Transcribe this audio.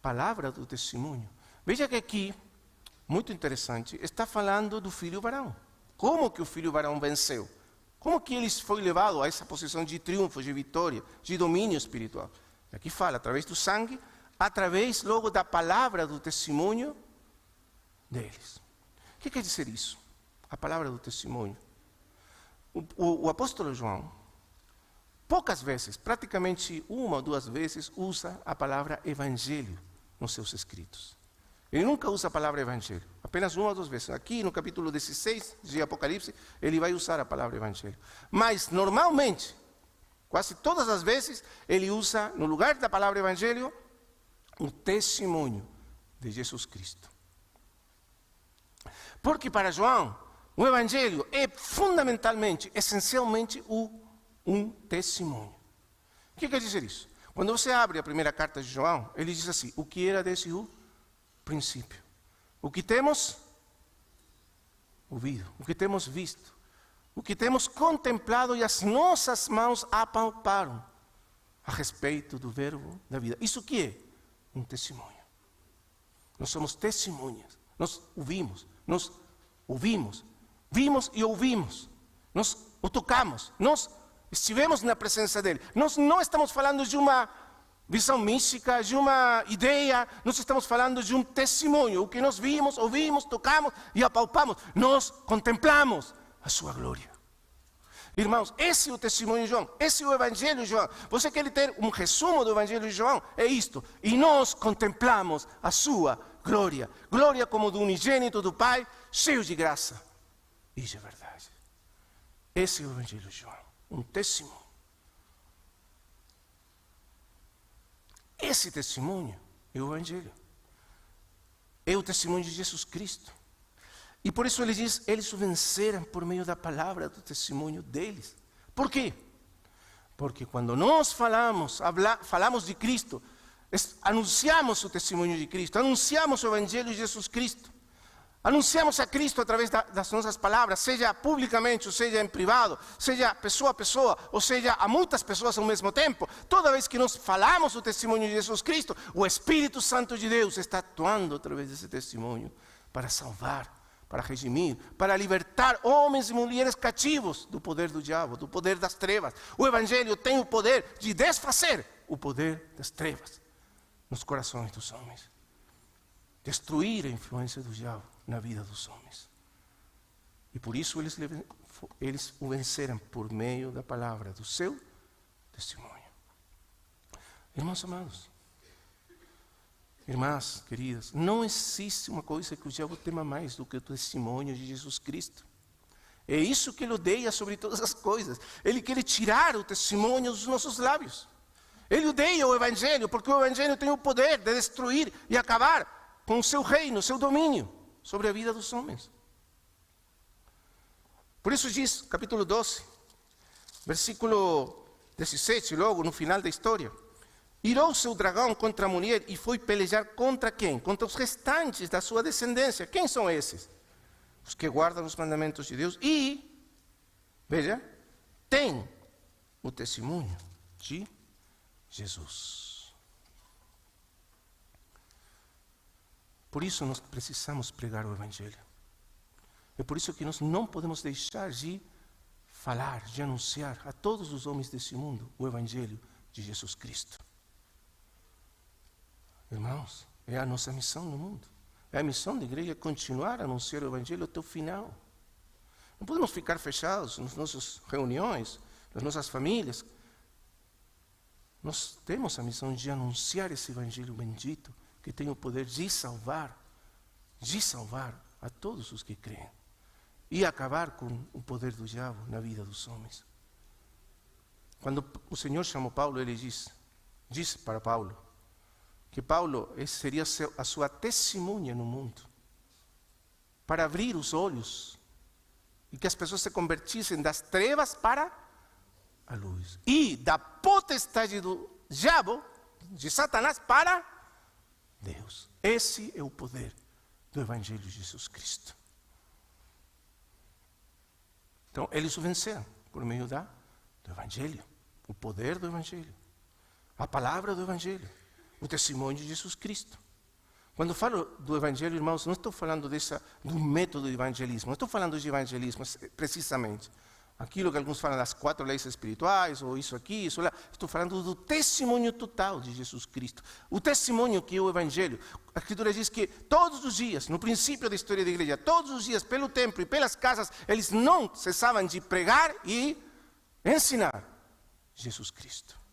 palavra do testemunho. Veja que aqui, muito interessante, está falando do filho varão. Como que o filho varão venceu? Como que ele foi levado a essa posição de triunfo, de vitória, de domínio espiritual? E aqui fala, através do sangue, através logo da palavra do testemunho deles. O que quer dizer isso? A palavra do testemunho. O apóstolo João, poucas vezes, praticamente uma ou duas vezes, usa a palavra evangelho nos seus escritos. Ele nunca usa a palavra evangelho, apenas uma ou duas vezes. Aqui no capítulo 16 de Apocalipse, ele vai usar a palavra evangelho. Mas, normalmente, quase todas as vezes, ele usa, no lugar da palavra evangelho, o testemunho de Jesus Cristo. Porque para João, o evangelho é fundamentalmente, essencialmente, um testemunho. O que quer dizer isso? Quando você abre a primeira carta de João, ele diz assim, o que era desde o princípio. O que temos ouvido, o que temos visto, o que temos contemplado e as nossas mãos apalparam a respeito do verbo da vida. Isso que é um testemunho. Nós somos testemunhas. Nós ouvimos, vimos e ouvimos. Nós o tocamos, nós estivemos na presença dele. Nós não estamos falando de uma visão mística, de uma ideia. Nós estamos falando de um testemunho. O que nós vimos, ouvimos, tocamos e apalpamos. Nós contemplamos a sua glória. Irmãos, esse é o testemunho de João. Esse é o evangelho de João. Você quer ter um resumo do evangelho de João? É isto. E nós contemplamos a sua glória. Glória como do unigênito do Pai, cheio de graça e de verdade. Esse é o evangelho de João. Um testemunho. Esse testemunho é o evangelho. É o testemunho de Jesus Cristo. E por isso ele diz, eles o venceram por meio da palavra do testemunho deles. Por quê? Porque quando nós falamos de Cristo, anunciamos o testemunho de Cristo, anunciamos o evangelho de Jesus Cristo, anunciamos a Cristo através das nossas palavras, seja publicamente, ou seja em privado, seja pessoa a pessoa, ou seja a muitas pessoas ao mesmo tempo. Toda vez que nós falamos o testemunho de Jesus Cristo, o Espírito Santo de Deus está atuando através desse testemunho para salvar, para redimir, para libertar homens e mulheres cativos do poder do diabo, do poder das trevas. O Evangelho tem o poder de desfazer o poder das trevas nos corações dos homens. Destruir a influência do diabo na vida dos homens. E por isso eles o venceram por meio da palavra do seu testemunho. Irmãos amados, irmãs queridas, não existe uma coisa que o diabo tema mais do que o testemunho de Jesus Cristo. É isso que ele odeia sobre todas as coisas. Ele quer tirar o testemunho dos nossos lábios. Ele odeia o Evangelho, porque o Evangelho tem o poder de destruir e acabar com o seu reino, o seu domínio sobre a vida dos homens. Por isso diz, capítulo 12, versículo 17, logo no final da história. Irou-se o dragão contra a mulher e foi pelejar contra quem? Contra os restantes da sua descendência. Quem são esses? Os que guardam os mandamentos de Deus e, veja, tem o testemunho de Jesus. Por isso nós precisamos pregar o Evangelho. É por isso que nós não podemos deixar de falar, de anunciar a todos os homens desse mundo o Evangelho de Jesus Cristo. Irmãos, é a nossa missão no mundo. É a missão da igreja continuar a anunciar o Evangelho até o final. Não podemos ficar fechados nas nossas reuniões, nas nossas famílias. Nós temos a missão de anunciar esse Evangelho bendito que tem o poder de salvar a todos os que creem e acabar com o poder do diabo na vida dos homens. Quando o Senhor chamou Paulo, ele disse para Paulo que Paulo seria a sua testemunha no mundo, para abrir os olhos e que as pessoas se convertissem das trevas para a luz e da potestade do diabo, de Satanás, para Deus. Esse é o poder do Evangelho de Jesus Cristo. Então, eles o venceram por meio do Evangelho, o poder do Evangelho, a palavra do Evangelho, o testemunho de Jesus Cristo. Quando falo do evangelho, irmãos, não estou falando do método de evangelismo, não estou falando de evangelismo precisamente. Aquilo que alguns falam das 4 leis espirituais, ou isso aqui, isso lá. Estou falando do testemunho total de Jesus Cristo. O testemunho que é o evangelho. A Escritura diz que todos os dias, no princípio da história da igreja, todos os dias, pelo templo e pelas casas, eles não cessavam de pregar e ensinar Jesus Cristo.